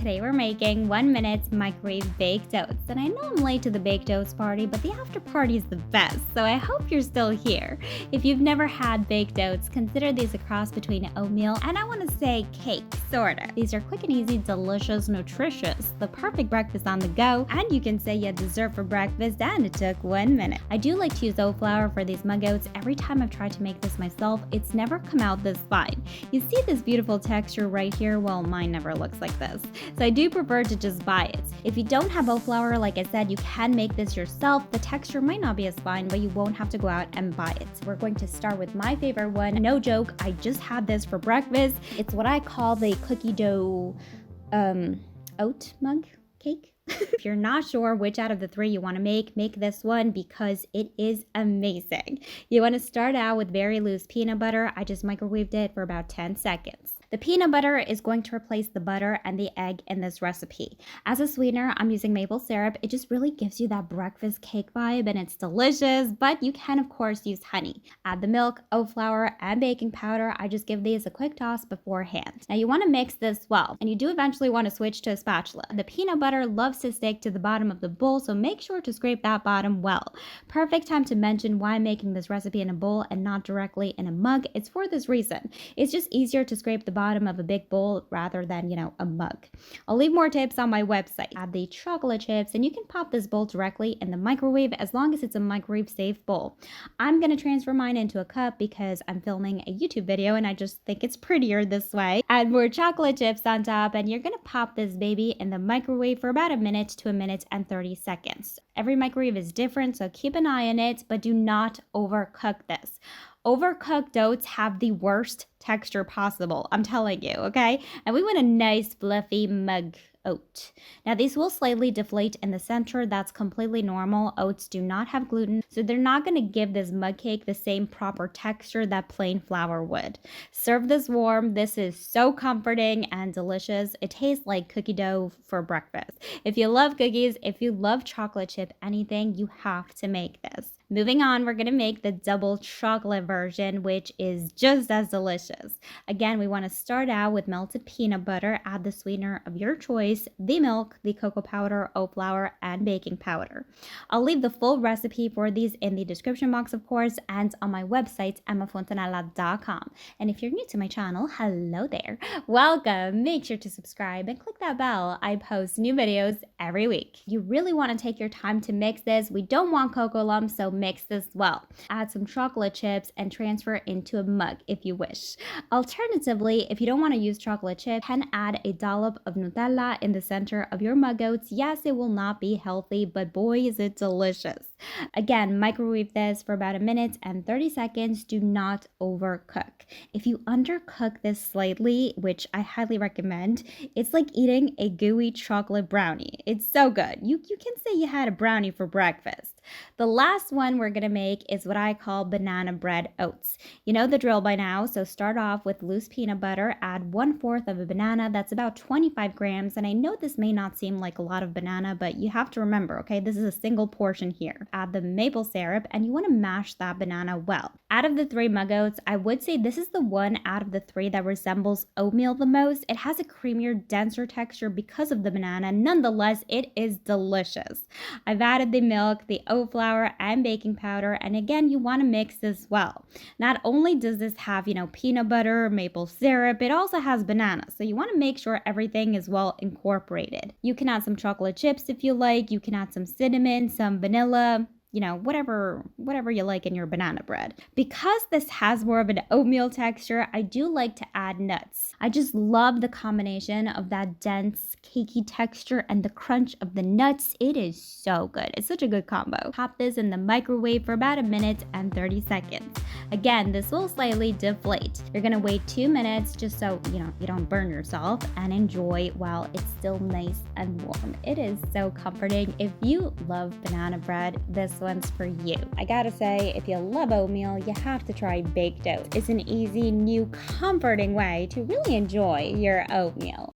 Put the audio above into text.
Today we're making 1 minute microwave baked oats. And I know I'm late to the baked oats party, but the after party is the best, so I hope you're still here. If you've never had baked oats, consider these a cross between oatmeal and I want to say cake, sorta. These are quick and easy, delicious, nutritious, the perfect breakfast on the go, and you can say you had dessert for breakfast and it took 1 minute. I do like to use oat flour for these mug oats. Every time I've tried to make this myself, it's never come out this fine. You see this beautiful texture right here? Well, mine never looks like this. So I do prefer to just buy it. If you don't have oat flour, like I said, you can make this yourself. The texture might not be as fine, but you won't have to go out and buy it. We're going to start with my favorite one. No joke, I just had this for breakfast. It's what I call the cookie dough oat mug cake. If you're not sure which out of the three you want to make this one because it is amazing. You want to start out with very loose peanut butter. I just microwaved it for about 10 seconds. The peanut butter is going to replace the butter and the egg in this recipe. As a sweetener, I'm using maple syrup. It just really gives you that breakfast cake vibe and it's delicious, but you can of course use honey. Add the milk, oat flour, and baking powder. I just give these a quick toss beforehand. Now you want to mix this well, and you do eventually want to switch to a spatula. The peanut butter loves to stick to the bottom of the bowl, so make sure to scrape that bottom well. Perfect time to mention why I'm making this recipe in a bowl and not directly in a mug. It's for this reason. It's just easier to scrape the bottom of a big bowl rather than, a mug. I'll leave more tips on my website. Add the chocolate chips and you can pop this bowl directly in the microwave as long as it's a microwave safe bowl. I'm going to transfer mine into a cup because I'm filming a YouTube video and I just think it's prettier this way. Add more chocolate chips on top and you're going to pop this baby in the microwave for about a minute to a minute and 30 seconds. Every microwave is different, so keep an eye on it, but do not overcook this. Overcooked oats have the worst texture possible, I'm telling you, okay? And we want a nice fluffy mug oat. Now these will slightly deflate in the center. That's completely normal. Oats do not have gluten, so they're not going to give this mug cake the same proper texture that plain flour would. Serve this warm. This is so comforting and delicious. It tastes like cookie dough for breakfast. If you love cookies, if you love chocolate chip anything, you have to make this. Moving on, we're going to make the double chocolate version, which is just as delicious. Again, we want to start out with melted peanut butter, add the sweetener of your choice, the milk, the cocoa powder, oat flour, and baking powder. I'll leave the full recipe for these in the description box, of course, and on my website, emmafontanella.com. And if you're new to my channel, hello there. Welcome. Make sure to subscribe and click that bell. I post new videos every week. You really want to take your time to mix this. We don't want cocoa lumps, so mix this well. Add some chocolate chips and transfer into a mug if you wish. Alternatively, if you don't want to use chocolate chip, you can add a dollop of Nutella in the center of your mug oats. Yes, it will not be healthy, but boy, is it delicious. Again, microwave this for about a minute and 30 seconds. Do not overcook. If you undercook this slightly, which I highly recommend, it's like eating a gooey chocolate brownie. It's so good. You can say you had a brownie for breakfast. The last one we're going to make is what I call banana bread oats. You know the drill by now, so start off with loose peanut butter, add 1/4 of a banana, that's about 25 grams, and I know this may not seem like a lot of banana, but you have to remember, okay, this is a single portion here. Add the maple syrup, and you want to mash that banana well. Out of the 3 mug oats, I would say this is the one out of the 3 that resembles oatmeal the most. It has a creamier, denser texture because of the banana. Nonetheless, it is delicious. I've added the milk, the oat flour, and baking powder, and again, you want to mix this well. Not only does this have, peanut butter, maple syrup, it also has banana, so you want to make sure everything is well incorporated. You can add some chocolate chips if you like. You can add some cinnamon, some vanilla, whatever you like in your banana bread. Because this has more of an oatmeal texture, I do like to add nuts. I just love the combination of that dense, cakey texture and the crunch of the nuts. It is so good. It's such a good combo. Pop this in the microwave for about a minute and 30 seconds. Again, this will slightly deflate. You're gonna wait 2 minutes just so, you don't burn yourself, and enjoy while it's still nice and warm. It is so comforting. If you love banana bread, this one's for you. I gotta say, if you love oatmeal, you have to try baked oats. It's an easy, new, comforting way to really enjoy your oatmeal.